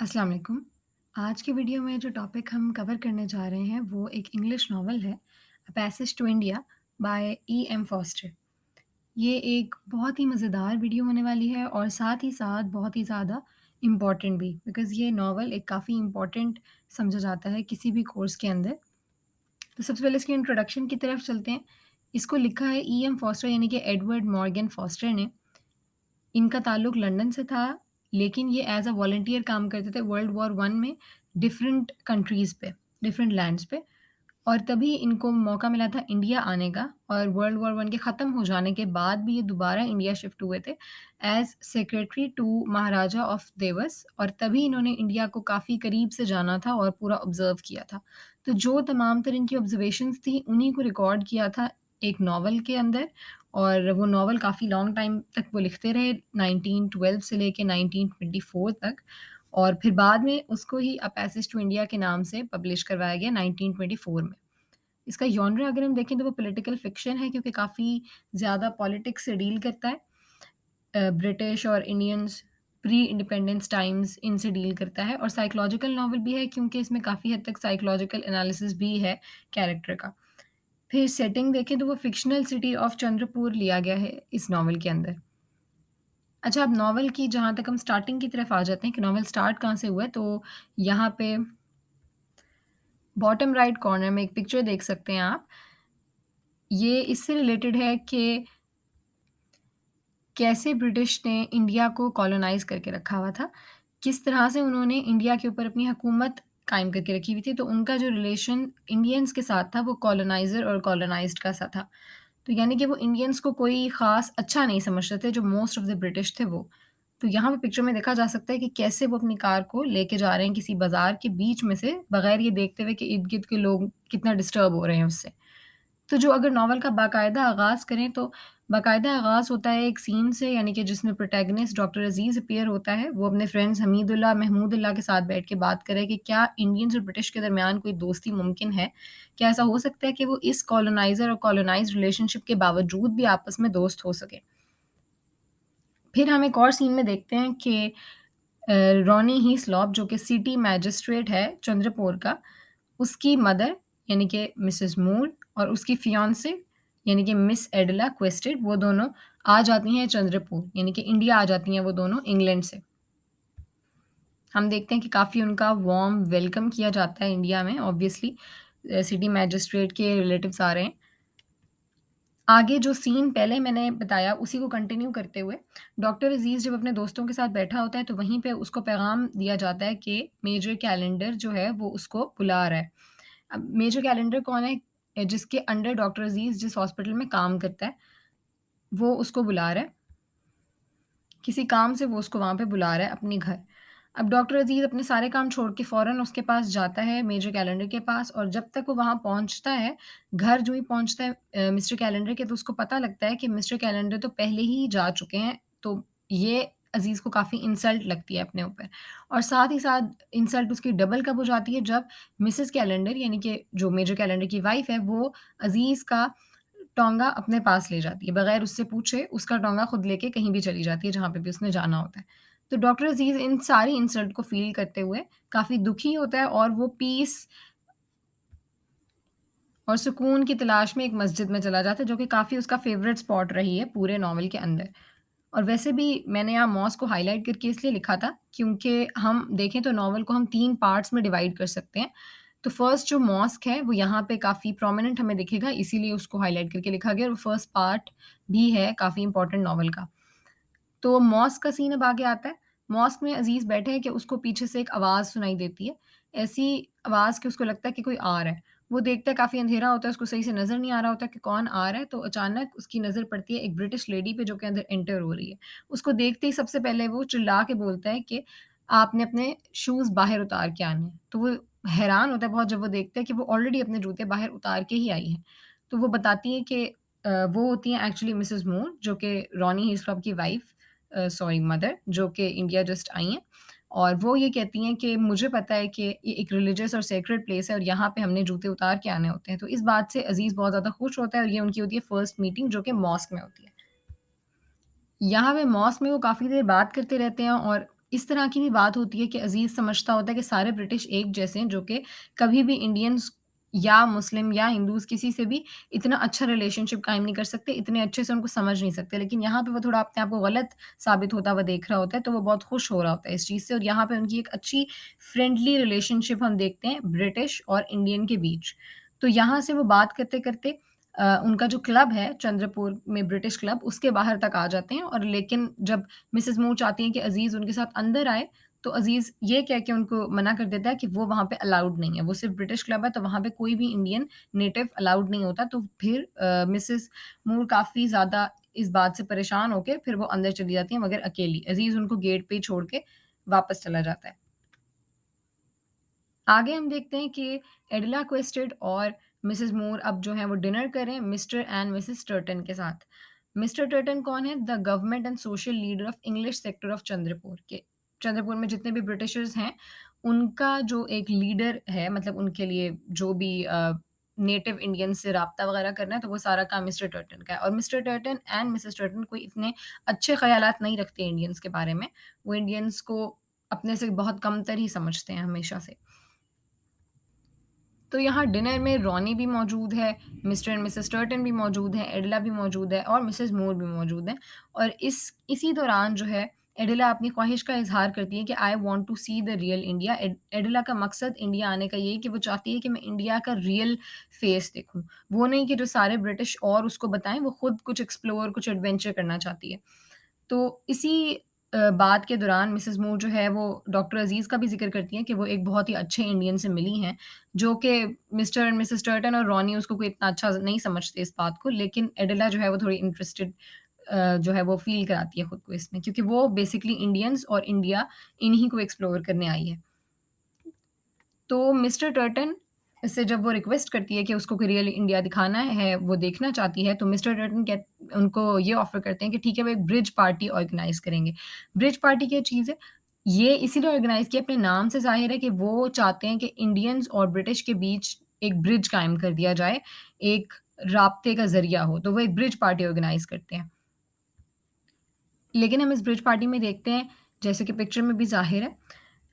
अस्सलाम वालेकुम। आज की वीडियो में जो टॉपिक हम कवर करने जा रहे हैं वो एक इंग्लिश नॉवल है, a passage to India by E M. Forster. ये एक बहुत ही मज़ेदार वीडियो होने वाली है और साथ ही साथ बहुत ही ज़्यादा इम्पॉर्टेंट भी बिकॉज़ ये नॉवल एक काफ़ी इम्पॉर्टेंट समझा जाता है किसी भी कोर्स के अंदर। तो सबसे पहले इसके इंट्रोडक्शन की तरफ चलते हैं। इसको लिखा है ई.एम. फॉस्टर यानी कि एडवर्ड मॉर्गन फॉस्टर ने। इनका ताल्लुक लंदन से था, लेकिन ये एज़ अ वॉलंटियर काम करते थे वर्ल्ड वॉर 1 में डिफरेंट कंट्रीज़ पे, डिफरेंट लैंड्स पे और तभी इनको मौका मिला था इंडिया आने का और वर्ल्ड वॉर 1 के ख़त्म हो जाने के बाद भी ये दोबारा इंडिया शिफ्ट हुए थे as secretary to Maharaja of Dewas और तभी इन्होंने इंडिया को काफ़ी करीब से जाना था और पूरा ऑब्ज़र्व किया था। तो जो तमाम तर इनकी ऑब्ज़र्वेशंस थी, उन्हीं को रिकॉर्ड किया था एक नॉवल के अंदर और वो नॉवल काफ़ी लॉन्ग टाइम तक वो लिखते रहे 1912 से लेके 1924 तक और फिर बाद में उसको ही अ पैसेज टू इंडिया के नाम से पब्लिश करवाया गया 1924 में। इसका जॉनर अगर हम देखें तो वो पॉलिटिकल फ़िक्शन है क्योंकि काफ़ी ज़्यादा पॉलिटिक्स से डील करता है। ब्रिटिश और इंडियंस प्री इंडिपेंडेंस टाइम्स इनसे डील करता है और साइकोलॉजिकल नॉवल भी है क्योंकि इसमें काफ़ी हद तक साइकोलॉजिकल एनालिसिस भी है कैरेक्टर का। फिर सेटिंग देखें तो वो फ़िक्शनल सिटी ऑफ चंद्रपुर लिया गया है इस नॉवल के अंदर। अच्छा अब नॉवल की जहाँ तक हम स्टार्टिंग की तरफ आ जाते हैं कि नॉवल स्टार्ट कहाँ से हुआ है, तो यहाँ पे बॉटम राइट कॉर्नर में एक पिक्चर देख सकते हैं आप। ये इससे रिलेटेड है कि कैसे ब्रिटिश ने इंडिया को कॉलोनाइज़ करके रखा हुआ था। किस तरह से उन्होंने इंडिया के ऊपर अपनी हुकूमत कायम करके रखी हुई थी, तो उनका जो रिलेशन इंडियंस के साथ था, वो कॉलोनाइज़र और कॉलोनाइज़्ड का सा था। तो यानी कि वो इंडियंस को कोई ख़ास अच्छा नहीं समझते थे, जो मोस्ट ऑफ़ द ब्रिटिश थे वो। तो यहाँ पे पिक्चर में देखा जा सकता है कि कैसे वो अपनी कार को लेके जा रहे हैं किसी बाज़ार के बीच में से, बगैर ये देखते हुए कि इर्द-गिर्द के लोग कितना डिस्टर्ब हो रहे हैं उससे। तो जो अगर नॉवल का बाकायदा आगाज़ करें तो बाकायदा आगाज़ होता है एक सीन से यानी कि जिसमें प्रोटैगनिस्ट डॉक्टर अज़ीज़ अपीयर होता है। वो अपने फ्रेंड्स हमीदुल्लाह, महमूदुल्लाह के साथ बैठ के बात कर रहे हैं कि क्या इंडियंस और ब्रिटिश के दरमियान कोई दोस्ती मुमकिन है? क्या ऐसा हो सकता है कि वो इस कॉलोनाइज़र और कॉलोनाइज़्ड रिलेशनशिप के बावजूद भी आपस में दोस्त हो सकें? फिर हम एक और सीन में देखते हैं कि रॉनी हीस्लॉप जो कि सिटी मैजिस्ट्रेट है चंद्रपुर का, उसकी मदर यानी कि मिसेस मूर और उसकी फियांसे यानी कि मिस एडला क्वेस्टेड वो दोनों आ जाती हैं चंद्रपुर यानी कि इंडिया आ जाती हैं वो दोनों इंग्लैंड से। हम देखते हैं कि काफ़ी उनका वार्म वेलकम किया जाता है इंडिया में ऑब्वियसली सिटी मैजिस्ट्रेट के रिलेटिव्स आ रहे हैं। आगे जो सीन पहले मैंने बताया उसी को कंटिन्यू करते हुए डॉक्टर अज़ीज़ जब अपने दोस्तों के साथ बैठा होता है तो वहीं पे उसको पैगाम दिया जाता है कि मेजर कैलेंडर जो है वो उसको बुला रहा है। अब मेजर कैलेंडर कौन है? जिसके अंडर डॉक्टर अज़ीज़ जिस हॉस्पिटल में काम करता है, वो उसको बुला रहा है। किसी काम से वो उसको वहाँ पे बुला रहा है अपने घर। अब डॉक्टर अज़ीज़ अपने सारे काम छोड़ के फ़ौरन उसके पास जाता है मेजर कैलेंडर के पास और जब तक वो वहाँ पहुँचता है, घर जो ही पहुँचता है मिस्टर कैलेंडर के तो उसको पता लगता है कि मिस्टर कैलेंडर तो पहले ही जा चुके हैं। तो ये अज़ीज़ को काफ़ी इंसल्ट लगती है अपने ऊपर और साथ ही साथ इंसल्ट उसकी डबल कब हो जाती है जब मिसेस कैलेंडर यानी कि जो मेजर कैलेंडर की वाइफ़ है, वो अज़ीज़ का टोंगा अपने पास ले जाती है, बगैर उससे पूछे उसका टोंगा खुद लेके कहीं भी चली जाती है, जहाँ पे भी उसने जाना होता है। तो डॉक्टर अज़ीज़ इन सारी इंसल्ट को फ़ील करते हुए काफ़ी दुखी होता है और वो पीस और सुकून की तलाश में एक मस्जिद में चला जाता है, जो कि काफ़ी उसका फ़ेवरेट स्पॉट रही है पूरे नॉवल के अंदर। और वैसे भी मैंने यहाँ मॉस्क को हाइलाइट करके इसलिए लिखा था, क्योंकि हम देखें तो नॉवल को हम 3 पार्ट्स में डिवाइड कर सकते हैं। तो फर्स्ट जो मॉस्क है, वो यहाँ पे काफ़ी प्रोमिनेंट हमें दिखेगा, इसीलिए उसको हाइलाइट करके लिखा गया और फर्स्ट पार्ट भी है काफ़ी इम्पोर्टेंट नॉवल का। तो मॉस्क का सीन अब आगे आता है। मॉस्क में अज़ीज़ बैठे हैं कि उसको पीछे से एक आवाज़ सुनाई देती है। ऐसी आवाज़ कि उसको लगता है कि कोई आ रहा है। वो देखता है काफ़ी अंधेरा होता है, उसको सही से नज़र नहीं आ रहा होता कि कौन आ रहा है, तो अचानक उसकी नज़र पड़ती है एक ब्रिटिश लेडी पे जो कि अंदर एंटर हो रही है। उसको देखते ही सबसे पहले वो चिल्ला के बोलता है कि आपने अपने शूज़ बाहर उतार के आने हैं। तो वो हैरान होता है बहुत जब वो देखता है कि वो ऑलरेडी अपने जूते बाहर उतार के ही आई है। तो वो बताती है कि वो होती हैं एक्चुअली मिसेज़ मूर जो कि रॉनी हिस्लॉप की वाइफ़ सॉरी मदर जो कि इंडिया जस्ट आई हैं और वो ये कहती हैं कि मुझे पता है कि ये एक रिलीजियस और सेक्रेड प्लेस है और यहाँ पे हमने जूते उतार के आने होते हैं। तो इस बात से अज़ीज़ बहुत ज़्यादा खुश होता है और ये उनकी होती है फर्स्ट मीटिंग जो कि मॉस्क में होती है। यहाँ पे मॉस्क में वो काफ़ी देर बात करते रहते हैं और इस तरह की भी बात होती है कि अज़ीज़ समझता होता है कि सारे ब्रिटिश एक जैसे हैं, जो कि कभी भी इंडियंस या मुस्लिम या हिंदूज़ किसी से भी इतना अच्छा रिलेशनशिप कायम नहीं कर सकते, इतने अच्छे से उनको समझ नहीं सकते। लेकिन यहाँ पे वो थोड़ा अपने आप को गलत साबित होता हुआ देख रहा होता है, तो वो बहुत खुश हो रहा होता है इस चीज़ से, और यहाँ पे उनकी एक अच्छी फ्रेंडली रिलेशनशिप हम देखते हैं ब्रिटिश और इंडियन के बीच। तो यहाँ से वो बात करते-करते उनका जो क्लब है चंद्रपुर में ब्रिटिश क्लब, उसके बाहर तक आ जाते हैं, और लेकिन जब मिसेज़ मूर चाहती हैं कि अज़ीज़ उनके साथ अंदर आए, तो अज़ीज़ ये कह के उनको मना कर देता है कि वो वहाँ पे अलाउड नहीं है। वो सिर्फ़ ब्रिटिश क्लब है, तो वहाँ पे कोई भी इंडियन नेटिव अलाउड नहीं होता। तो फिर मिसेज़ मूर काफ़ी ज़्यादा इस बात से परेशान होके फिर वो अंदर चली जाती हैं, मगर अकेली। अज़ीज़ उनको गेट पे ही छोड़ के वापस चला जाता है। आगे हम देखते हैं कि एडिला क्वेस्टेड और मिसेस मूर अब जो है वो डिनर करें मिस्टर एंड मिसेस टर्टन के साथ। मिस्टर टर्टन कौन है? The government and social leader of English sector of Chandrapur के। चंद्रपुर में जितने भी ब्रिटिशर्स हैं, उनका जो एक लीडर है, मतलब उनके लिए जो भी नेटिव इंडियन से राब्ता वगैरह करना है, तो वो सारा काम मिस्टर टर्टन का है। और mister tertian and Mrs tertian कोई इतने अच्छे ख़यालात नहीं रखते इंडियंस के बारे में। वो इंडियंस को अपने से बहुत कमतर ही समझते हैं हमेशा से। तो यहाँ डिनर में रॉनी भी मौजूद है, मिस्टर एंड मिसेस टर्टन भी मौजूद हैं, एडिला भी मौजूद है और मिसेस मूर भी मौजूद हैं। और इसी दौरान जो है एडिला अपनी ख़्वाहिश का इज़हार करती है कि I want to see the real India. Adela का मकसद इंडिया आने का यही कि वो चाहती है कि मैं इंडिया का रियल फ़ेस देखूँ। वो नहीं कि जो सारे ब्रिटिश और उसको बताएँ, वो खुद कुछ एक्सप्लोर, कुछ एडवेंचर करना चाहती है। तो इसी बात के दौरान मिसेज़ मूर जो है वो डॉक्टर अज़ीज़ का भी ज़िक्र करती हैं कि वो एक बहुत ही अच्छे इंडियन से मिली हैं, जो कि मिस्टर एंड मिसेस टर्टन और रॉनी उसको कोई इतना अच्छा नहीं समझते इस बात को, लेकिन एडिला जो है वो थोड़ी इंटरेस्टेड जो है वो फ़ील कराती है खुद को इसमें, क्योंकि वो बेसिकली इंडियंस और इंडिया इन्हीं को एक्सप्लोर करने आई है। तो मिस्टर टर्टन से जब वो रिक्वेस्ट करती है कि उसको कोई रियल इंडिया दिखाना है, वो देखना चाहती है, तो मिस्टर टर्टन उनको ये ऑफ़र करते हैं कि ठीक है, वो एक ब्रिज पार्टी ऑर्गेनाइज़ करेंगे। ब्रिज पार्टी क्या चीज़ है? ये इसीलिए ऑर्गेनाइज़ किया, अपने नाम से ज़ाहिर है कि वो चाहते हैं कि इंडियंस और ब्रिटिश के बीच एक ब्रिज कायम कर दिया जाए, एक राब्ते का ज़रिया हो, तो वो एक ब्रिज पार्टी ऑर्गेनाइज़ करते हैं। लेकिन हम इस ब्रिज पार्टी में देखते हैं, जैसे कि पिक्चर में भी ज़ाहिर है,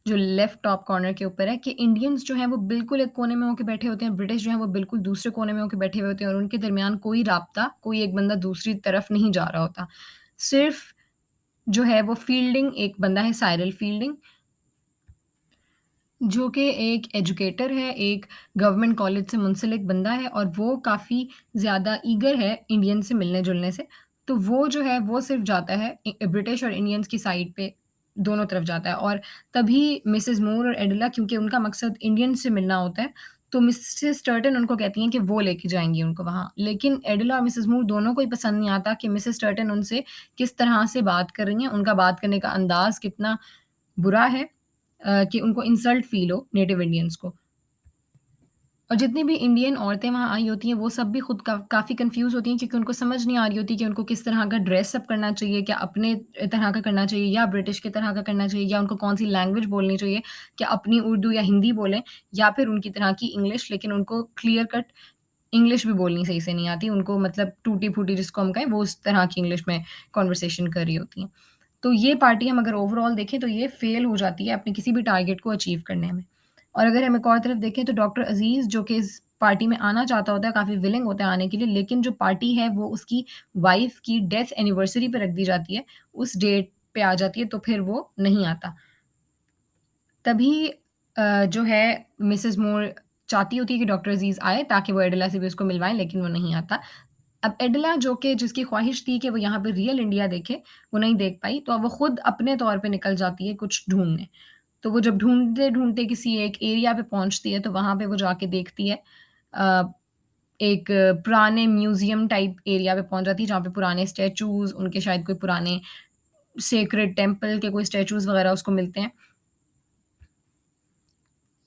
जो लेफ्ट टॉप कॉर्नर के ऊपर है, कि इंडियंस जो हैं वो बिल्कुल एक कोने में होके बैठे होते हैं, ब्रिटिश जो हैं वो बिल्कुल दूसरे कोने में होके बैठे हुए होते हैं, और उनके दरमियान कोई राब्ता, कोई एक बंदा दूसरी तरफ नहीं जा रहा होता। सिर्फ़ जो है वो फ़ील्डिंग एक बंदा है, साइरल फ़ील्डिंग, जो कि एक एजुकेटर है, एक गवर्नमेंट कॉलेज से मुंसलिक बंदा है, और वो काफ़ी ज़्यादा ईगर है इंडियन से मिलने-जुलने से। तो वो जो है वो सिर्फ़ जाता है ब्रिटिश और इंडियंस की साइड पे, दोनों तरफ जाता है, और तभी मिसेज़ मूर और एडिला, क्योंकि उनका मकसद इंडियन से मिलना होता है, तो मिसेज़ टर्टन उनको कहती हैं कि वो लेके जाएँगी उनको वहाँ। लेकिन एडिला और मिसेज़ मूर दोनों को ही पसंद नहीं आता कि मिसेज़ टर्टन उनसे किस तरह से बात कर रही हैं, उनका बात करने का अंदाज़ कितना बुरा है, कि उनको इंसल्ट फ़ील हो नेटिव इंडियंस को। और जितनी भी इंडियन औरतें वहाँ आई होती हैं, वो सब भी खुद काफ़ी कन्फ्यूज़ होती हैं, क्योंकि उनको समझ नहीं आ रही होती कि उनको किस तरह का ड्रेस अप करना चाहिए, क्या अपने तरह का करना चाहिए या ब्रिटिश की तरह का करना चाहिए, या उनको कौन-सी लैंग्वेज बोलनी चाहिए, क्या अपनी उर्दू या हिंदी बोलें या फिर उनकी तरह की इंग्लिश, लेकिन उनको क्लियर कट इंग्लिश भी बोलनी सही से नहीं आती। उनको मतलब टूटी-फूटी जिसको हम कहें, वो उस तरह की इंग्लिश में कन्वर्सेशन कर रही होती हैं। तो ये पार्टी हम अगर ओवरऑल देखें, तो ये फ़ेल हो जाती है अपने किसी भी टारगेट को अचीव करने में। और अगर हम एक और तरफ देखें, तो डॉक्टर अज़ीज़ जो कि इस पार्टी में आना चाहता होता है, काफ़ी विलिंग होता है आने के लिए, लेकिन जो पार्टी है वो उसकी वाइफ़ की डेथ एनिवर्सरी पे रख दी जाती है, उस डेट पे आ जाती है, तो फिर वो नहीं आता। तभी जो है मिसेज़ मूर चाहती होती है कि डॉक्टर अज़ीज़ आए, ताकि वो एडिला से भी उसको मिलवाएँ, लेकिन वो नहीं आता। अब एडिला, जो कि जिसकी ख़्वाहिश थी कि वो यहाँ पे रियल इंडिया देखे, वो नहीं देख पाई, तो अब वो खुद अपने तौर पे निकल जाती है कुछ ढूँढने। तो वो जब ढूँढते-ढूँढते किसी एक एरिया पे पहुँचती है, तो वहाँ पे वो जाके देखती है, अ, एक पुराने म्यूज़ियम टाइप एरिया पे पहुँच जाती है, जहाँ पे पुराने स्टैचूज़, उनके शायद कोई पुराने सेक्रेड टेम्पल के कोई स्टैचूज़ वग़ैरह उसको मिलते हैं।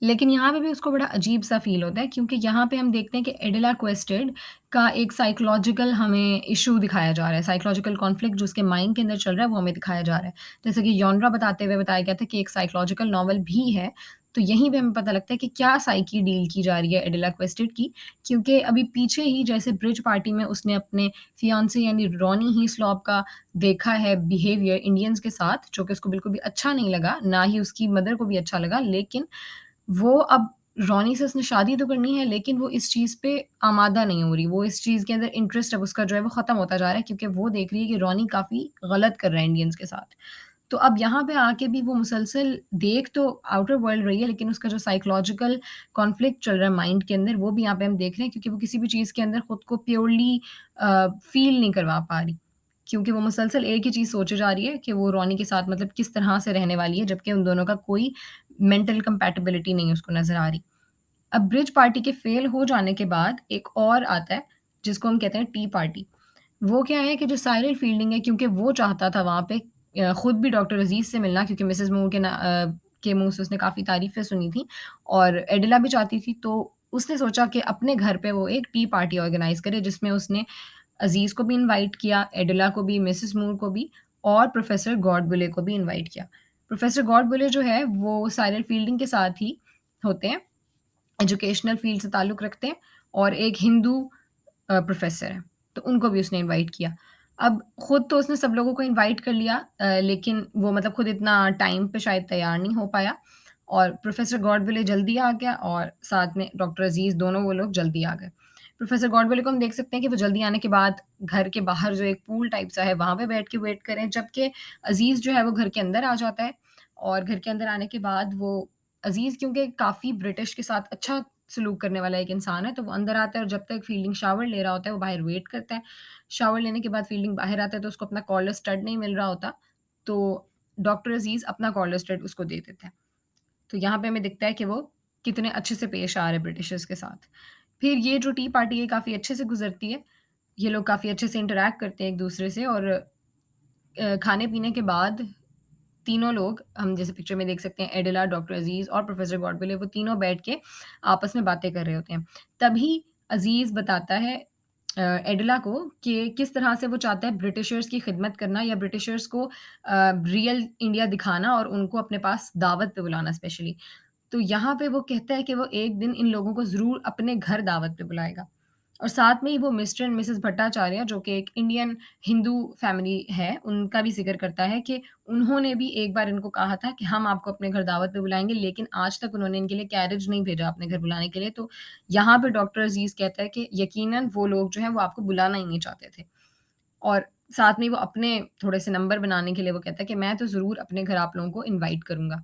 लेकिन यहाँ पे भी उसको बड़ा अजीब-सा फ़ील होता है, क्योंकि यहाँ पे हम देखते हैं कि एडिला क्वेस्टेड का एक साइकोलॉजिकल हमें इश्यू दिखाया जा रहा है, साइकोलॉजिकल कॉन्फ्लिक्ट जो उसके माइंड के अंदर चल रहा है, वो हमें दिखाया जा रहा है। जैसे कि यॉनरा बताते हुए बताया गया था कि एक साइकोलॉजिकल नॉवल भी है, तो यहीं पे हमें पता लगता है कि क्या साइकी डील की जा रही है एडिला क्वेस्टेड की, क्योंकि अभी पीछे ही जैसे ब्रिज पार्टी में उसने अपने फियांसे यानी रॉनी हीस्लॉप का देखा है बिहेवियर इंडियंस के साथ, जो कि उसको बिल्कुल भी अच्छा नहीं लगा, ना ही उसकी मदर को भी अच्छा लगा। लेकिन वो अब रॉनी से उसने शादी तो करनी है, लेकिन वो इस चीज़ पे आमादा नहीं हो रही। वो इस चीज़ के अंदर इंटरेस्ट अब उसका जो है वो ख़त्म होता जा रहा है, क्योंकि वो देख रही है कि रॉनी काफ़ी गलत कर रहा है इंडियंस के साथ। तो अब यहाँ पे आके भी वो मुसलसल देख तो आउटर वर्ल्ड रही है, लेकिन उसका जो साइकोलॉजिकल कॉन्फ्लिक्ट चल रहा है माइंड के अंदर, वो भी यहाँ पे हम देख रहे हैं, क्योंकि वो किसी भी चीज़ के अंदर खुद को प्योरली फ़ील नहीं करवा पा रही। क्योंकि वो मुसलसल एक ही चीज़ सोचे जा रही है कि वो रॉनी के साथ मतलब किस तरह से रहने वाली है, जबकि उन दोनों का कोई मेंटल कंपैटिबिलिटी नहीं उसको नज़र आ रही। अब ब्रिज पार्टी के फेल हो जाने के बाद एक और आता है, जिसको हम कहते हैं टी पार्टी। वो क्या है कि जो साइरल फील्डिंग है, क्योंकि वो चाहता था वहाँ पे खुद भी डॉक्टर अज़ीज़ से मिलना, क्योंकि मिसेज़ मूर के मुँह से उसने काफ़ी तारीफ़ें सुनी थी और एडिला भी चाहती थी, तो उसने सोचा कि अपने घर पे वो एक टी पार्टी ऑर्गेनाइज़ करे, जिसमें उसने अज़ीज़ को भी इनवाइट किया, एडिला को भी, मिसेज़ मूर को भी और प्रोफ़ेसर गॉडबुले को भी इनवाइट किया। प्रोफ़ेसर गॉडबुले जो है, वो साइरल फील्डिंग के साथ ही होते हैं, एजुकेशनल फ़ील्ड से ताल्लुक़ रखते हैं और एक हिंदू प्रोफ़ेसर हैं, तो उनको भी उसने इनवाइट किया। अब खुद तो उसने सब लोगों को इनवाइट कर लिया, लेकिन वो मतलब खुद इतना टाइम पे शायद तैयार नहीं हो पाया और प्रोफ़ेसर गॉडविले जल्दी आ गया और साथ में डॉक्टर अज़ीज़, दोनों वो लोग जल्दी आ गए। प्रोफ़ेसर गॉडविले को हम देख सकते हैं कि वो जल्दी आने के बाद घर के बाहर जो एक पूल टाइप सा है, वहाँ पे बैठ के वेट कर रहे हैं, जबकि अज़ीज़ जो है वो घर के अंदर आ जाता है और घर के अंदर आने के बाद वो अज़ीज़, क्योंकि काफ़ी ब्रिटिश के साथ अच्छा सलूक करने वाला एक इंसान है, तो वो अंदर आता है और जब तक फ़ील्डिंग शावर ले रहा होता है, वो बाहर वेट करता है। शावर लेने के बाद फ़ील्डिंग बाहर आता है, तो उसको अपना कॉलर स्टड नहीं मिल रहा होता, तो डॉक्टर अज़ीज़ अपना कॉलर स्टड उसको दे देता है। तो यहाँ पे हमें दिखता है कि वो कितने अच्छे से पेश आ रहे हैं ब्रिटिशर्स के साथ। फिर ये जो टी पार्टी है काफ़ी अच्छे से गुज़रती है। ये लोग काफ़ी अच्छे से इंटरैक्ट करते हैं एक-दूसरे से और खाने-पीने के बाद तीनों लोग हम जैसे पिक्चर में देख सकते हैं, एडिला, डॉक्टर अज़ीज़ और प्रोफ़ेसर गॉडविले, वो तीनों बैठ के आपस में बातें कर रहे होते हैं। तभी अज़ीज़ बताता है एडिला को कि किस तरह से वो चाहता है ब्रिटिशर्स की खिदमत करना या ब्रिटिशर्स को रियल इंडिया दिखाना और उनको अपने पास दावत पे बुलाना स्पेशली। तो यहाँ पे वो कहता है कि वो एक दिन इन लोगों को ज़रूर अपने घर दावत पे बुलाएगा। और साथ में ही वो मिस्टर एंड मिसेस भट्टाचार्य, जो कि एक इंडियन हिंदू फैमिली है, उनका भी ज़िक्र करता है कि उन्होंने भी एक बार इनको कहा था कि हम आपको अपने घर दावत पे बुलाएँगे, लेकिन आज तक उन्होंने इनके लिए कैरेज नहीं भेजा अपने घर बुलाने के लिए। तो यहाँ पे डॉक्टर अज़ीज़ कहता है कि यकीनन वो लोग जो हैं, वो आपको बुलाना ही नहीं चाहते थे। और साथ में वो अपने थोड़े-से नंबर बनाने के लिए वो कहता है कि मैं तो ज़रूर अपने घर आप लोगों को इनवाइट करूँगा।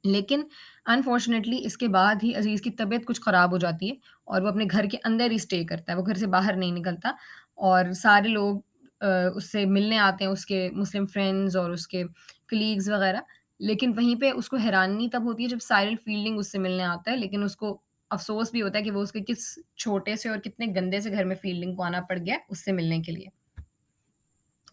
लेकिन अनफॉर्च्युनेटली इसके बाद ही अज़ीज़ की तबीयत कुछ ख़राब हो जाती है और वो अपने घर के अंदर ही स्टे करता है, वो घर से बाहर नहीं निकलता और सारे लोग उससे मिलने आते हैं, उसके मुस्लिम फ्रेंड्स और उसके कलीग्स वग़ैरह। लेकिन वहीं पे उसको हैरानी तब होती है जब साइरल फील्डिंग उससे मिलने आता है, लेकिन उसको अफ़सोस भी होता है कि वो उसके किस छोटे से और कितने गंदे से घर में फील्डिंग को आना पड़ गया उससे मिलने के लिए।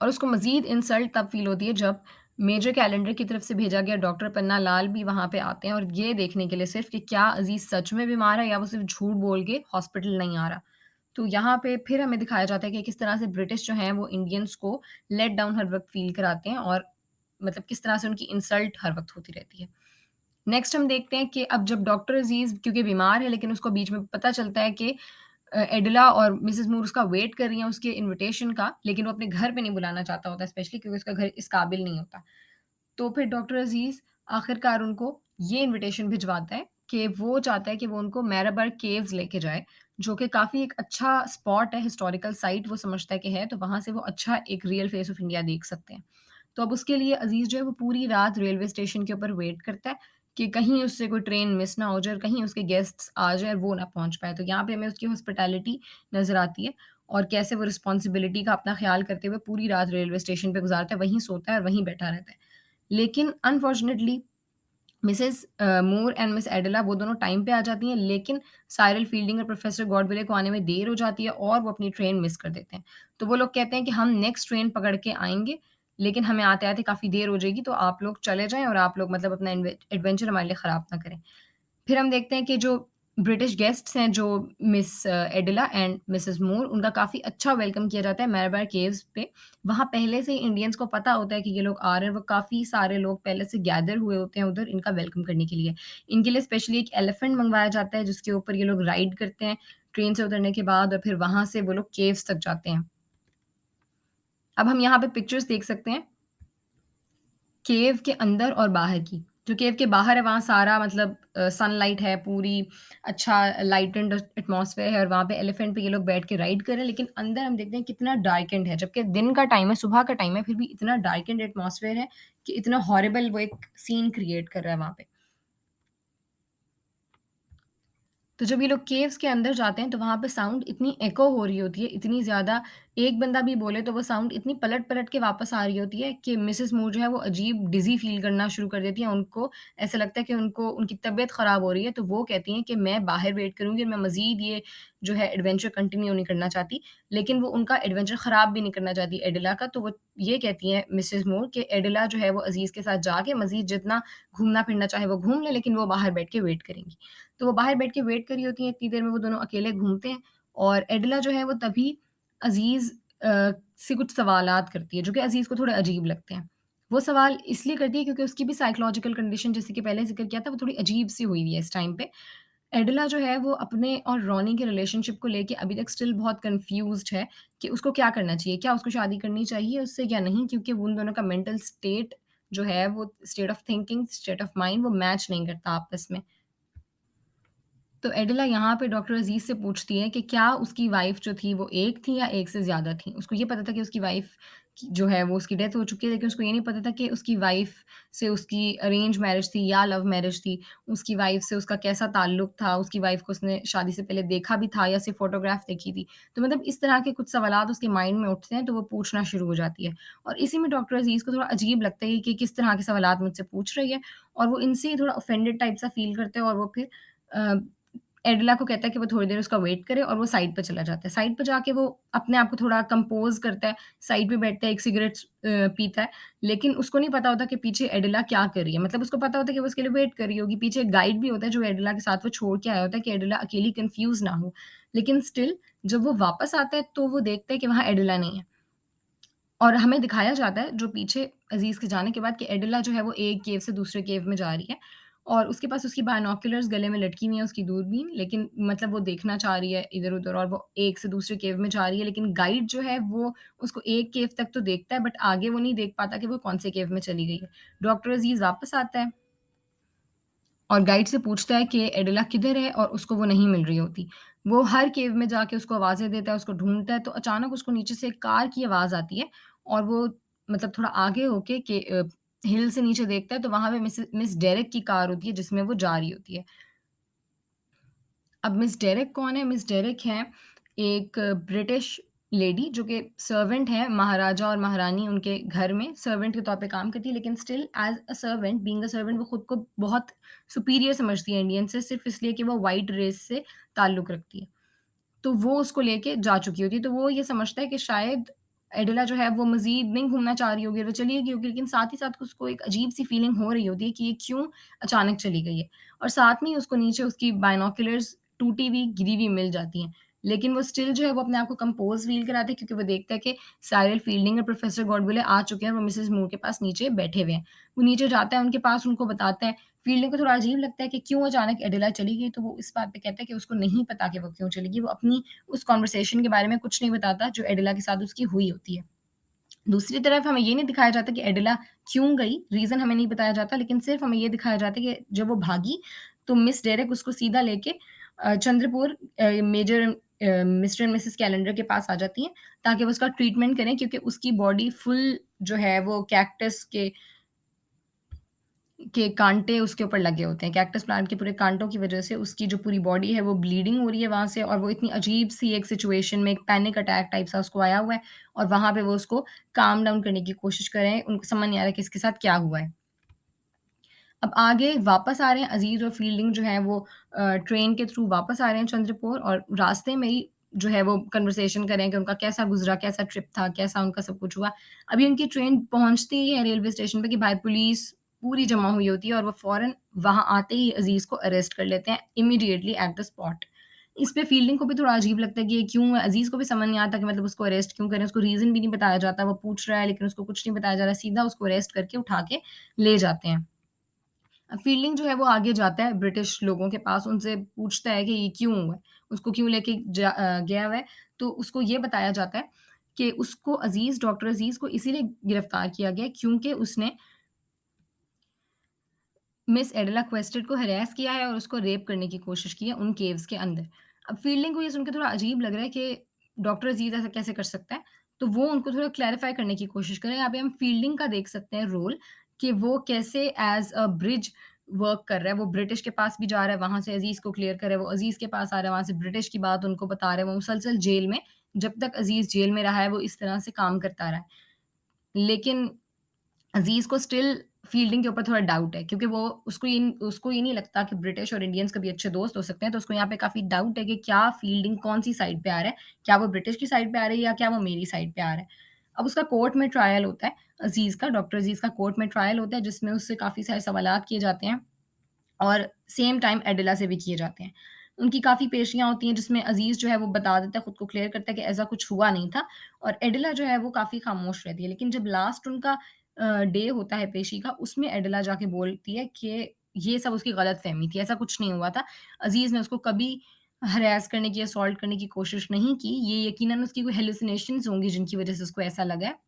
और उसको मज़ीद इंसल्ट तब फ़ील होती है जब मेजर कैलेंडर की तरफ से भेजा गया डॉक्टर पन्ना लाल भी वहाँ पे आते हैं और ये देखने के लिए सिर्फ़ कि क्या अज़ीज़ सच में बीमार है या वो सिर्फ़ झूठ बोल के हॉस्पिटल नहीं आ रहा। तो यहाँ पे फिर हमें दिखाया जाता है कि किस तरह से ब्रिटिश जो हैं वो इंडियंस को लेट डाउन हर वक़्त फ़ील कराते हैं और मतलब किस तरह से उनकी इंसल्ट हर वक़्त होती रहती है। नेक्स्ट हम देखते हैं कि अब जब डॉक्टर अज़ीज़ क्योंकि बीमार है, लेकिन उसको बीच में पता चलता है कि एडिला और मिसेज़ मूर उसका वेट कर रही हैं उसके इन्विटेशन का, लेकिन वो अपने घर पे नहीं बुलाना चाहता होता स्पेशली क्योंकि उसका घर इस काबिल नहीं होता। तो फिर डॉक्टर अज़ीज़ आखिरकार उनको ये इन्विटेशन भिजवाता है कि वो चाहता है कि वो उनको मैराबर केव्स लेके जाए, जो कि काफ़ी एक अच्छा स्पॉट है, हिस्टोरिकल साइट वो समझता है कि है, तो वहाँ से वो अच्छा एक रियल फेस ऑफ इंडिया देख सकते हैं। तो अब उसके लिए अज़ीज़ जो है वो पूरी रात रेलवे स्टेशन के ऊपर वेट करता है कि कहीं उससे कोई ट्रेन मिस ना हो जाए और कहीं उसके गेस्ट्स आ जाएँ और वो ना पहुँच पाएँ। तो यहाँ पे हमें उसकी हॉस्पिटैलिटी नज़र आती है और कैसे वो रिस्पॉन्सिबिलिटी का अपना ख़्याल करते हुए पूरी रात रेलवे स्टेशन पे गुज़ारता है, वहीं सोता है और वहीं बैठा रहता है। लेकिन unfortunately Mrs Moore and Miss Adela वो दोनों टाइम पे आ जाती हैं, लेकिन साइरल फील्डिंग और प्रोफ़ेसर गॉडविले को आने में देर हो जाती है और वो अपनी ट्रेन मिस कर देते हैं। तो वो लोग कहते हैं कि हम नेक्स्ट ट्रेन पकड़ के आएँगे, लेकिन हमें आते-आते काफ़ी देर हो जाएगी, तो आप लोग चले जाएँ और आप लोग मतलब अपना एडवेंचर हमारे लिए ख़राब ना करें। फिर हम देखते हैं कि जो ब्रिटिश गेस्ट्स हैं जो मिस एडिला एंड मिसेस मूर, उनका काफ़ी अच्छा वेलकम किया जाता है मैरबर केव्स पे। वहाँ पहले से ही इंडियंस को पता होता है कि ये लोग आ रहे हैं, वो काफ़ी सारे लोग पहले से गैदर हुए होते हैं उधर इनका वेलकम करने के लिए। इनके लिए स्पेशली एक एलिफेंट मँगवाया जाता है जिसके ऊपर ये लोग राइड करते हैं ट्रेन से उतरने के बाद और फिर वहाँ से वो लोग केव्स तक जाते हैं। अब हम यहाँ पे पिक्चर्स देख सकते हैं केव के अंदर और बाहर की। जो केव के बाहर है वहाँ सारा मतलब सनलाइट है पूरी, अच्छा लाइटेंड एटमॉस्फेयर है और वहाँ पे एलिफेंट पे ये लोग बैठ के राइड कर रहे हैं, लेकिन अंदर हम देखते हैं कितना डार्केंड है। जबकि दिन का टाइम है, सुबह का टाइम है, फिर भी इतना डार्केंड एटमॉस्फेयर है कि इतना हॉरिबल वो एक सीन क्रिएट कर रहा है वहाँ पे। तो जब ये लोग केव्स के अंदर जाते हैं तो वहाँ पे साउंड इतनी एको हो रही होती है, इतनी ज़्यादा एक बंदा भी बोले तो वो साउंड इतनी पलट-पलट के वापस आ रही होती है कि मिसेस मूर जो है वो अजीब डिज़ी फ़ील करना शुरू कर देती हैं। उनको ऐसा लगता है कि उनको उनकी तबीयत ख़राब हो रही है, तो वो कहती हैं कि मैं बाहर वेट करूँगी और मैं मज़ीद ये जो है एडवेंचर कंटिन्यू नहीं करना चाहती। लेकिन वो उनका एडवेंचर ख़राब भी नहीं करना चाहती एडिला का, तो वो ये कहती हैं मिसेस मूर कि एडिला जो है वो अज़ीज़ के साथ जाके मज़ीद जितना घूमना-फिरना चाहे वो घूम ले, लेकिन वो बाहर बैठ के वेट करेंगी। तो वो बाहर बैठ के वेट कर रही होती हैं, इतनी देर में वो दोनों अकेले घूमते हैं और एडिला जो है वो तभी अज़ीज़ से कुछ सवालात करती है, जो कि अज़ीज़ को थोड़े अजीब लगते हैं। वो सवाल इसलिए करती है क्योंकि उसकी भी साइकोलॉजिकल कंडीशन जैसे कि पहले ज़िक्र किया था, वो थोड़ी अजीब-सी हुई हुई है इस टाइम पे। एडिला जो है वो अपने और रॉनी के रिलेशनशिप को लेके अभी तक स्टिल बहुत कन्फ्यूज़्ड है कि उसको क्या करना चाहिए? क्या उसको शादी करनी चाहिए उससे या नहीं? क्योंकि वो उन दोनों का मेंटल स्टेट जो है वो state of thinking, state of mind वो मैच नहीं करता आपस में। तो एडिला यहाँ पे डॉक्टर अज़ीज़ से पूछती है कि क्या उसकी वाइफ़ जो थी वो 1 थी या 1 से ज़्यादा थी? उसको ये पता था कि उसकी वाइफ़ की जो है वो उसकी डेथ हो चुकी है, लेकिन उसको ये नहीं पता था कि उसकी वाइफ़ से उसकी अरेंज मैरिज थी या लव मैरिज थी। उसकी वाइफ़ से उसका कैसा ताल्लुक था? उसकी वाइफ़ को उसने शादी से पहले देखा भी था या सिर्फ़ फ़ोटोग्राफ देखी थी? तो मतलब इस तरह के कुछ सवालात उसके माइंड में उठते हैं, तो वो पूछना शुरू हो जाती है। और इसी में डॉक्टर अज़ीज़ को थोड़ा अजीब लगता है कि किस तरह के सवालात मुझसे पूछ रही है और वो इनसे थोड़ा ऑफेंडेड टाइप सा फ़ील करते हैं और वो फिर अ एडिला को कहता है कि वो थोड़ी देर उसका वेट करे और वो साइड पे चला जाता है। साइड पे जाके वो अपने आप को थोड़ा कंपोज़ करता है, साइड पे बैठता है, एक सिगरेट पीता है, लेकिन उसको नहीं पता होता कि पीछे एडिला क्या कर रही है। मतलब उसको पता होता है कि वो उसके लिए वेट कर रही होगी, पीछे एक गाइड भी होता है जो एडिला के साथ वो छोड़ के आया होता है कि एडिला अकेली कन्फ्यूज़ ना हो। लेकिन स्टिल जब वो वापस आता है तो वो देखता है कि वहाँ एडिला नहीं है। और हमें दिखाया जाता है जो पीछे अज़ीज़ के जाने के बाद कि एडिला जो है वो एक केव से दूसरे केव में जा रही है और उसके पास उसकी बायनॉक्युलर्स गले में लटकी हुई है उसकी दूरबीन, लेकिन मतलब वो देखना चाह रही है इधर-उधर और वो एक से दूसरे केव में जा रही है, लेकिन गाइड जो है वो उसको एक केव तक तो देखता है बट आगे वो नहीं देख पाता कि वो कौन-से केव में चली गई है। डॉक्टर अज़ीज़ वापस आता है और गाइड से पूछता है कि एडिला किधर है और उसको वो नहीं मिल रही होती। वो हर केव में जाके उसको आवाज़ें देता है, उसको ढूँढता है, तो अचानक उसको नीचे से एक कार की आवाज़ आती है और वो मतलब थोड़ा आगे होके हिल से नीचे देखता है तो वहाँ पे मिस डेरेक की कार होती है जिसमें वो जा रही होती है। अब मिस डेरेक कौन है? मिस डेरेक हैं एक ब्रिटिश लेडी जो कि सर्वेंट है महाराजा और महारानी उनके घर में सर्वेंट के तौर पे काम करती है, लेकिन still as a servant being a servant वो खुद को बहुत सुपीरियर समझती है इंडियन से सिर्फ़ इसलिए कि वो व्हाइट रेस से ताल्लुक़ रखती है। तो वो उसको लेके जा चुकी होती है, तो वो ये समझता है कि शायद एडिला जो है वो मज़ीद नहीं घूमना चाह रही होगी, वो चली गई होगी, लेकिन साथ ही साथ उसको एक अजीब-सी फ़ीलिंग हो रही होती है कि ये क्यों अचानक चली गई है। और साथ में ही उसको नीचे उसकी बायनॉक्युलर्स टूटी हुई, गिरी हुई मिल जाती हैं। लेकिन वो स्टिल जो है वो अपने आप को कंपोज़ फ़ील कराता है क्योंकि वो देखता है कि साइरल फ़ील्डिंग और प्रोफ़ेसर गॉडविले आ चुके हैं और वो मिसेज़ मूर के पास नीचे बैठे हुए हैं। वो नीचे जाता है उनके पास, उनको बताता है फ़ील्डिंग को थोड़ा अजीब लगता है कि क्यों अचानक एडिला चली गई, तो वो इस बात पे कहता है कि उसको नहीं पता कि वो क्यों चली गई। वो अपनी उस कन्वर्सेशन के बारे में कुछ नहीं बताता जो एडिला के साथ उसकी हुई होती है। दूसरी तरफ हमें ये नहीं दिखाया जाता कि एडिला क्यों गई, रीज़न हमें नहीं बताया जाता, लेकिन सिर्फ़ हमें ये दिखाया जाता है कि जब वो भागी, तो मिस डेरेक उसको सीधा लेके Chandrapur major mister and Mrs Callendar के पास आ जाती हैं, ताकि वो उसका ट्रीटमेंट करें क्योंकि उसकी बॉडी फुल जो है वो कैक्टस के काँटे उसके ऊपर लगे होते हैं। कैक्टस प्लांट के पूरे काँटों की वज़ह से उसकी जो पूरी बॉडी है वो ब्लीडिंग हो रही है वहाँ से और वो इतनी अजीब-सी एक सिचुएशन में एक पैनिक अटैक टाइप सा उसको आया हुआ है और वहाँ पे वो उसको काम डाउन करने की कोशिश कर रहे हैं। उनको समझ नहीं आ रहा है कि इसके साथ क्या हुआ है। अब आगे वापस आ रहे हैं अज़ीज़ और फ़ील्डिंग जो है वो ट्रेन के थ्रू वापस आ रहे हैं चंद्रपुर और रास्ते में ही जो है वो कन्वर्सेशन कर रहे हैं कि उनका कैसा गुज़रा, कैसा ट्रिप था, कैसा उनका सब कुछ हुआ। अभी उनकी ट्रेन पहुँचती ही है रेलवे स्टेशन पे कि भाई पुलिस पूरी जमा हुई होती है और वो फ़ौरन वहाँ आते ही अज़ीज़ को अरेस्ट कर लेते हैं इमीडिएटली एट द स्पॉट। इस पे फ़ील्डिंग को भी थोड़ा अजीब लगता है कि ये क्यों अज़ीज़ को भी समझ नहीं आता कि मतलब उसको अरेस्ट क्यों करें, उसको रीज़न भी नहीं बताया जाता, वो पूछ रहा है लेकिन उसको कुछ नहीं बताया जा रहा, सीधा उसको अरेस्ट करके उठा के ले जाते हैं। फ़ील्डिंग जो है वो आगे जाता है ब्रिटिश लोगों के पास, उनसे पूछता है कि ये क्यों हुआ है? उसको क्यों लेके गया हुआ है? तो उसको ये बताया जाता है कि उसको डॉक्टर अज़ीज़ को इसीलिए गिरफ्तार किया गया है क्योंकि उसने मिस एडेला क्वेस्टेड को हैरेस किया है और उसको रेप करने की कोशिश की है उन केव्स के अंदर। अब फ़ील्डिंग को ये सुन के थोड़ा अजीब लग रहा है कि डॉक्टर अज़ीज़ ऐसा कैसे कर सकता है? तो वो उनको थोड़ा क्लैरिफ़ाई करने की कोशिश कर रहे हैं। यहाँ पे हम फ़ील्डिंग का देख सकते हैं रोल कि वो कैसे एज़ अ ब्रिज वर्क कर रहा है। वो ब्रिटिश के पास भी जा रहा है, वहाँ से अज़ीज़ को क्लियर कर रहा है। वो अज़ीज़ के पास आ रहा है, वहाँ से ब्रिटिश की बात उनको बता रहा है। वो मुसलसल जेल में जब तक अज़ीज़ जेल में रहा है, वो इस तरह से काम करता रहा है। लेकिन अज़ीज़ को स्टिल फ़ील्डिंग के ऊपर थोड़ा डाउट है क्योंकि वो उसको ये नहीं लगता कि ब्रिटिश और इंडियंस कभी अच्छे दोस्त हो सकते हैं, तो उसको यहाँ पे काफ़ी डाउट है कि क्या फ़ील्डिंग कौन-सी साइड पे आ रहा है? क्या वो ब्रिटिश की साइड पे आ रही है या क्या वो मेरी साइड पे आ रहा है? अब उसका कोर्ट में ट्रायल होता है डॉक्टर अज़ीज़ का कोर्ट में ट्रायल होता है जिसमें उससे काफ़ी सारे सवालात किए जाते हैं और सेम टाइम एडिला से भी किए जाते हैं। उनकी काफ़ी पेशियाँ होती हैं जिसमें अज़ीज़ जो है वो बता देता है, खुद को क्लियर करता है कि ऐसा कुछ हुआ नहीं था और एडिला जो है वो काफ़ी खामोश रहती है। लेकिन जब लास्ट उनका डे होता है पेशी का, उसमें एडिला जाके बोलती है कि ये सब उसकी गलतफ़हमी थी, ऐसा कुछ नहीं हुआ था। अज़ीज़ ने उसको कभी हरैस करने की, असॉल्ट करने की कोशिश नहीं की। ये यकीनन उसकी कोई हैलुसिनेशंस होंगी जिनकी वज़ह से उसको ऐसा लगा है।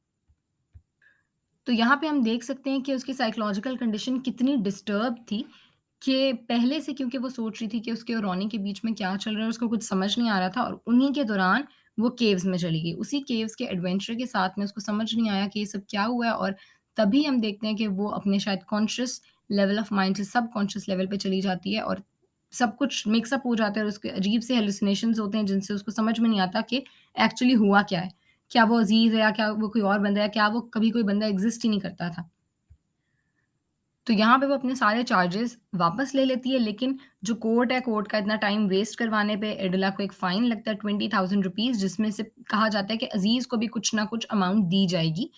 तो यहाँ पे हम देख सकते हैं कि उसकी साइकोलॉजिकल कंडीशन कितनी डिस्टर्ब थी कि पहले से क्योंकि वो सोच रही थी कि उसके और रोनी के बीच में क्या चल रहा है, उसको कुछ समझ नहीं आ रहा था और उन्हीं के दौरान वो केव्स में चली गई। उसी केव्स के एडवेंचर के साथ में उसको समझ नहीं आया कि ये सब क्या हुआ है और तभी हम देखते हैं कि वो अपने शायद कॉन्शियस लेवल ऑफ माइंड से सबकॉन्शियस लेवल पे चली जाती है और सब कुछ मिक्स अप हो जाता है और उसके अजीब से हैलुसिनेशंस होते हैं जिनसे उसको समझ में नहीं आता कि एक्चुअली हुआ क्या है। क्या वो अज़ीज़ है या क्या वो कोई और बंदा है? क्या वो कभी कोई बंदा एक्ज़िस्ट ही नहीं करता था? तो यहाँ पे वो अपने सारे चार्जेज़ वापस ले लेती है, लेकिन जो कोर्ट है, कोर्ट का इतना टाइम वेस्ट करवाने पे एडिला को एक फ़ाइन लगता है ₹20,000 जिसमें से कहा जाता है कि अज़ीज़ को भी कुछ ना कुछ अमाउंट दी जाएगी।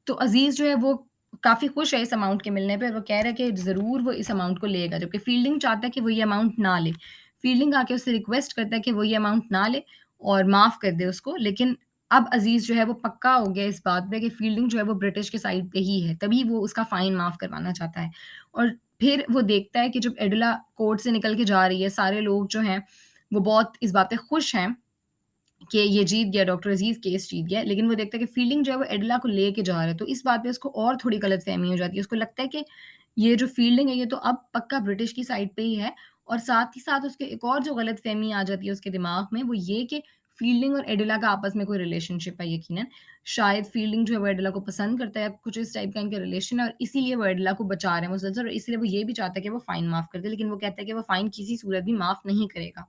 तो अज़ीज़ जो है वो काफ़ी खुश है इस अमाउंट के मिलने पे, वो कह रहा है कि ज़रूर वो इस अमाउंट को लेगा, जबकि फ़ील्डिंग चाहता है कि वो ये अमाउंट ना ले। फ़ील्डिंग आके उससे रिक्वेस्ट करता है कि वो ये अमाउंट ना ले और माफ़ कर दे उसको, लेकिन अब अज़ीज़ जो है वो पक्का हो गया इस बात पे कि फ़ील्डिंग जो है वो ब्रिटिश के साइड पे ही है, तभी वो उसका फ़ाइन माफ़ करवाना चाहता है। और फिर वो देखता है कि जब एडिला कोर्ट से निकल के जा रही है, सारे लोग जो हैं, वो बहुत इस बात पे खुश हैं कि ये जीत गया, डॉक्टर अज़ीज़ केस जीत गया, लेकिन वो देखता है कि फील्डिंग जो है वो एडिला को लेके जा रहा है, तो इस बात पे उसको और थोड़ी गलतफ़हमी हो जाती है। उसको लगता है कि ये जो फील्डिंग है ये तो अब पक्का ब्रिटिश की साइड पे ही है और साथ ही साथ उसके एक और जो गलतफ़हमी आ जाती है उसके दिमाग में वो ये कि फील्डिंग और एडिला का आपस में कोई रिलेशनशिप है यकीनन। शायद फील्डिंग जो है वो एडिला को पसंद करता है, कुछ इस टाइप का इनका रिलेशन है और इसीलिए वो एडिला को बचा रहे हैं मुसलसल और इसलिए वो ये भी चाहता है कि वो फ़ाइन माफ़ कर दे, लेकिन वो कहता है कि वो फ़ाइन किसी सूरत भी माफ़ नहीं करेगा।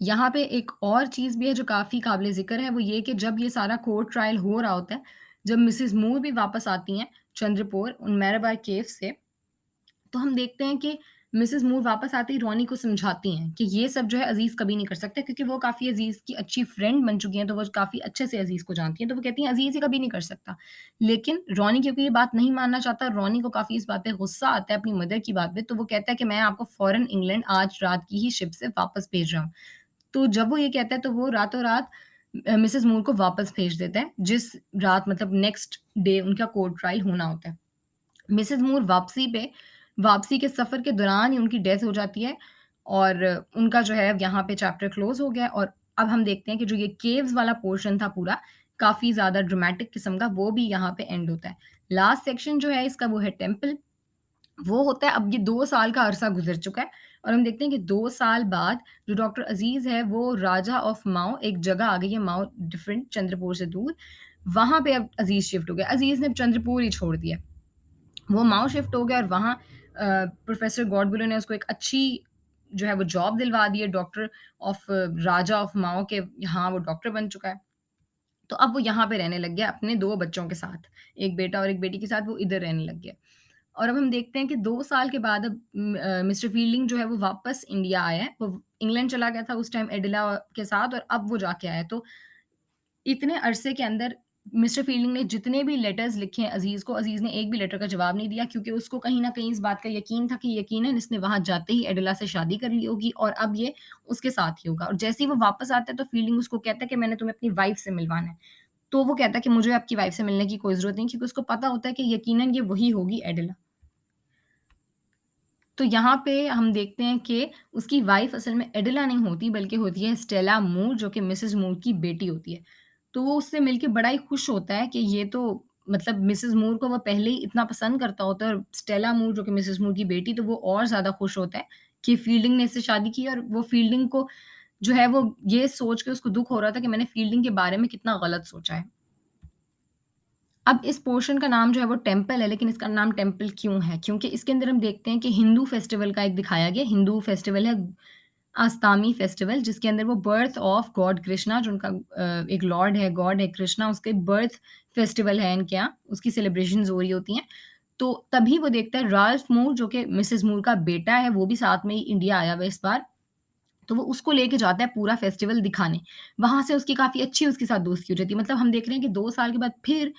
यहाँ पे एक और चीज़ भी है जो काफ़ी काबिल ज़िक्र है, वो ये कि जब ये सारा कोर्ट ट्रायल हो रहा होता है, जब मिसेज़ मूर भी वापस आती हैं चंद्रपुर उन मैराबार केव से, तो हम देखते हैं कि मिसेज़ मूर वापस आते ही रॉनी को समझाती हैं कि ये सब जो है अज़ीज़ कभी नहीं कर सकता क्योंकि वो काफ़ी अज़ीज़ की अच्छी फ्रेंड बन चुकी हैं, तो वो काफ़ी अच्छे से अज़ीज़ को जानती हैं। तो वो कहती हैं अज़ीज़ ये कभी नहीं कर सकता। लेकिन रॉनी क्योंकि ये बात नहीं मानना चाहता, रॉनी को काफ़ी इस बात पे गुस्सा आता है अपनी मदर की बात पे, तो वो कहता है कि मैं आपको फ़ौरन इंग्लैंड आज रात की ही शिप से वापस भेज रहा हूँ। तो जब वो ये कहता है तो वो रातों-रात मिसेज़ मूर को वापस भेज देता है, जिस रात मतलब नेक्स्ट डे उनका कोर्ट ट्रायल होना होता है। मिसेज़ मूर वापसी के सफ़र के दौरान ही उनकी डेथ हो जाती है और उनका जो है यहाँ पे चैप्टर क्लोज़ हो गया है और अब हम देखते हैं कि जो ये केव्स वाला पोर्शन था पूरा, काफ़ी ज़्यादा ड्रामेटिक किस्म का, वो भी यहाँ पे एंड होता है। लास्ट सेक्शन जो है इसका वो है टेम्पल वो होता है अब ये 2 साल का अरसा गुज़र चुका है और हम देखते हैं कि 2 साल बाद जो डॉक्टर अज़ीज़ है वो राजा ऑफ माओ एक जगह आ गई है माओ डिफरेंट चंद्रपुर से दूर, वहाँ पे अब अज़ीज़ शिफ्ट हो गया। अज़ीज़ ने अब चंद्रपुर ही छोड़ दिया। वो माओ शिफ्ट हो गया और वहाँ प्रोफ़ेसर गॉडविले ने उसको एक अच्छी जो है वो जॉब दिलवा दी है डॉक्टर ऑफ राजा ऑफ माओ के यहाँ वो डॉक्टर बन चुका है। तो अब वो यहाँ पे रहने लग गया अपने 2 बच्चों के साथ, 1 बेटा और 1 बेटी के साथ वो इधर रहने लग गया। और अब हम देखते हैं कि 2 साल के बाद अब मिस्टर फील्डिंग जो है वो वापस इंडिया आया है। वो इंग्लैंड चला गया था उस टाइम एडिला के साथ और अब वो जाके आया है। तो इतने अरसे के अंदर मिस्टर फील्डिंग ने जितने भी लेटर्स लिखे हैं अज़ीज़ को, अज़ीज़ ने एक भी लेटर का जवाब नहीं दिया क्योंकि उसको कहीं न कहीं इस बात का यकीन था कि यकीनन इसने वहाँ जाते ही एडेला से शादी कर ली होगी और अब ये उसके साथ ही होगा और जैसे ही वो वापस आता है तो फील्डिंग उसको कहता है कि मैंने तुम्हें अपनी वाइफ़ से मिलवाना है। तो वो कहता है कि मुझे आपकी वाइफ़ से मिलने की कोई ज़रूरत नहीं क्योंकि उसको पता होता है कि यकीनन ये वही होगी एडेला। तो यहाँ पे हम देखते हैं कि उसकी वाइफ़ असल में एडेला नहीं होती बल्कि होती है स्टेला मूर जो कि मिसेज़ मूर की बेटी होती है। तो वो उससे मिलके बड़ा ही खुश होता है कि ये तो मतलब मिसेज़ मूर को वो पहले ही इतना पसंद करता होता है और स्टेला मूर जो कि मिसेज़ मूर की बेटी तो वो और ज़्यादा खुश होता है कि फील्डिंग ने इससे शादी की और वो फील्डिंग को जो है वो ये सोच के उसको दुःख हो रहा था कि मैंने फील्डिंग के बारे में कितना गलत सोचा है। अब इस पोर्शन का नाम जो है वो टेम्पल है, लेकिन इसका नाम टेम्पल क्यों है? क्योंकि इसके अंदर हम देखते हैं कि हिंदू फेस्टिवल का एक दिखाया गया, हिंदू फेस्टिवल है आस्तामी फेस्टिवल जिसके अंदर वो बर्थ ऑफ गॉड कृष्णा जो उनका एक लॉर्ड है, गॉड है कृष्णा, उसके बर्थ फेस्टिवल है इनके यहाँ, उसकी सेलिब्रेशंस हो रही होती हैं। तो तभी वो देखता है राल्फ मूर जो कि मिसेज़ मूर का बेटा है, वो भी साथ में ही इंडिया आया हुआ है इस बार। तो वो उसको लेके जाता है पूरा फेस्टिवल दिखाने। वहाँ से उसकी काफ़ी अच्छी उसके साथ दोस्ती हो जाती है। मतलब हम देख रहे हैं कि 2 साल के बाद फिर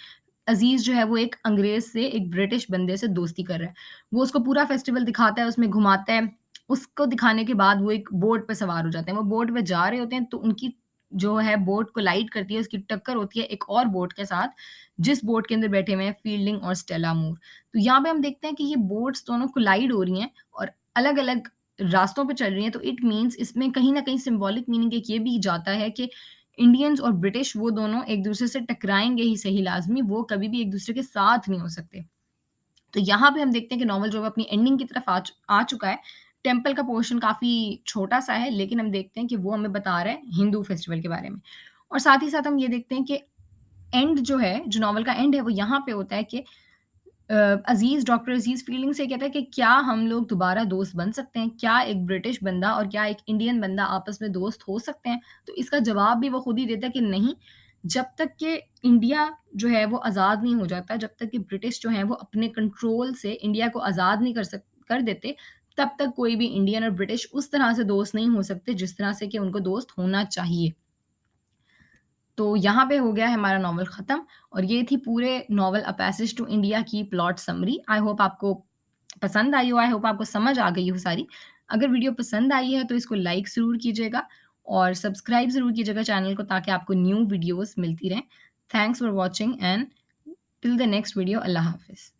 अज़ीज़ जो है वो एक अंग्रेज़ से, एक ब्रिटिश बंदे से दोस्ती कर रहा है। वो उसको पूरा फेस्टिवल दिखाता है, उसमें घुमाता है। उसको दिखाने के बाद वो एक बोट पे सवार हो जाते हैं। वो बोट पे जा रहे होते हैं तो उनकी जो है बोट कोलाइड करती है, उसकी टक्कर होती है एक और बोट के साथ, जिस बोट के अंदर बैठे हुए हैं फील्डिंग और स्टेला मूर। तो यहाँ पे हम देखते हैं कि ये बोट्स दोनों कोलाइड हो रही हैं और अलग-अलग रास्तों पे चल रही हैं, तो इट मीन्स इसमें कहीं न कहीं सिम्बॉलिक मीनिंग एक ये भी जाता है कि इंडियंस और ब्रिटिश वो दोनों एक-दूसरे से टकराएँगे ही सही लाज़मी, वो कभी भी एक-दूसरे के साथ नहीं हो सकते। तो यहाँ पे हम देखते हैं कि नॉवल जो है अपनी एंडिंग की तरफ आ चुका है। टेम्पल का पोर्शन काफ़ी छोटा-सा है, लेकिन हम देखते हैं कि वो हमें बता रहा है हिंदू फेस्टिवल के बारे में। और साथ ही साथ हम ये देखते हैं कि एंड जो है, जो नॉवल का एंड है, वो यहाँ पे होता है कि अज़ीज़ डॉक्टर अज़ीज़ फील्डिंग से कहता है कि क्या हम लोग दोबारा दोस्त बन सकते हैं? क्या एक ब्रिटिश बंदा और क्या एक इंडियन बंदा आपस में दोस्त हो सकते हैं? तो इसका जवाब भी वो खुद ही देता है कि नहीं, जब तक कि इंडिया जो है वो आज़ाद नहीं हो जाता, जब तक कि ब्रिटिश जो हैं वो अपने कंट्रोल से इंडिया को आज़ाद नहीं कर देते, तब तक कोई भी इंडियन और ब्रिटिश उस तरह से दोस्त नहीं हो सकते, जिस तरह से कि उनको दोस्त होना चाहिए। तो यहाँ पे हो गया है हमारा नॉवल ख़त्म और ये थी पूरे novel a passage to India की प्लॉट समरी। आई होप आपको पसंद आई हो, आई होप आपको समझ आ गई हो सारी। अगर वीडियो पसंद आई है तो इसको लाइक ज़रूर कीजिएगा और सब्सक्राइब ज़रूर कीजिएगा चैनल को ताकि आपको न्यू वीडियोज़ मिलती रहें। Thanks for watching and till the next video अल्लाह हाफ़िज़।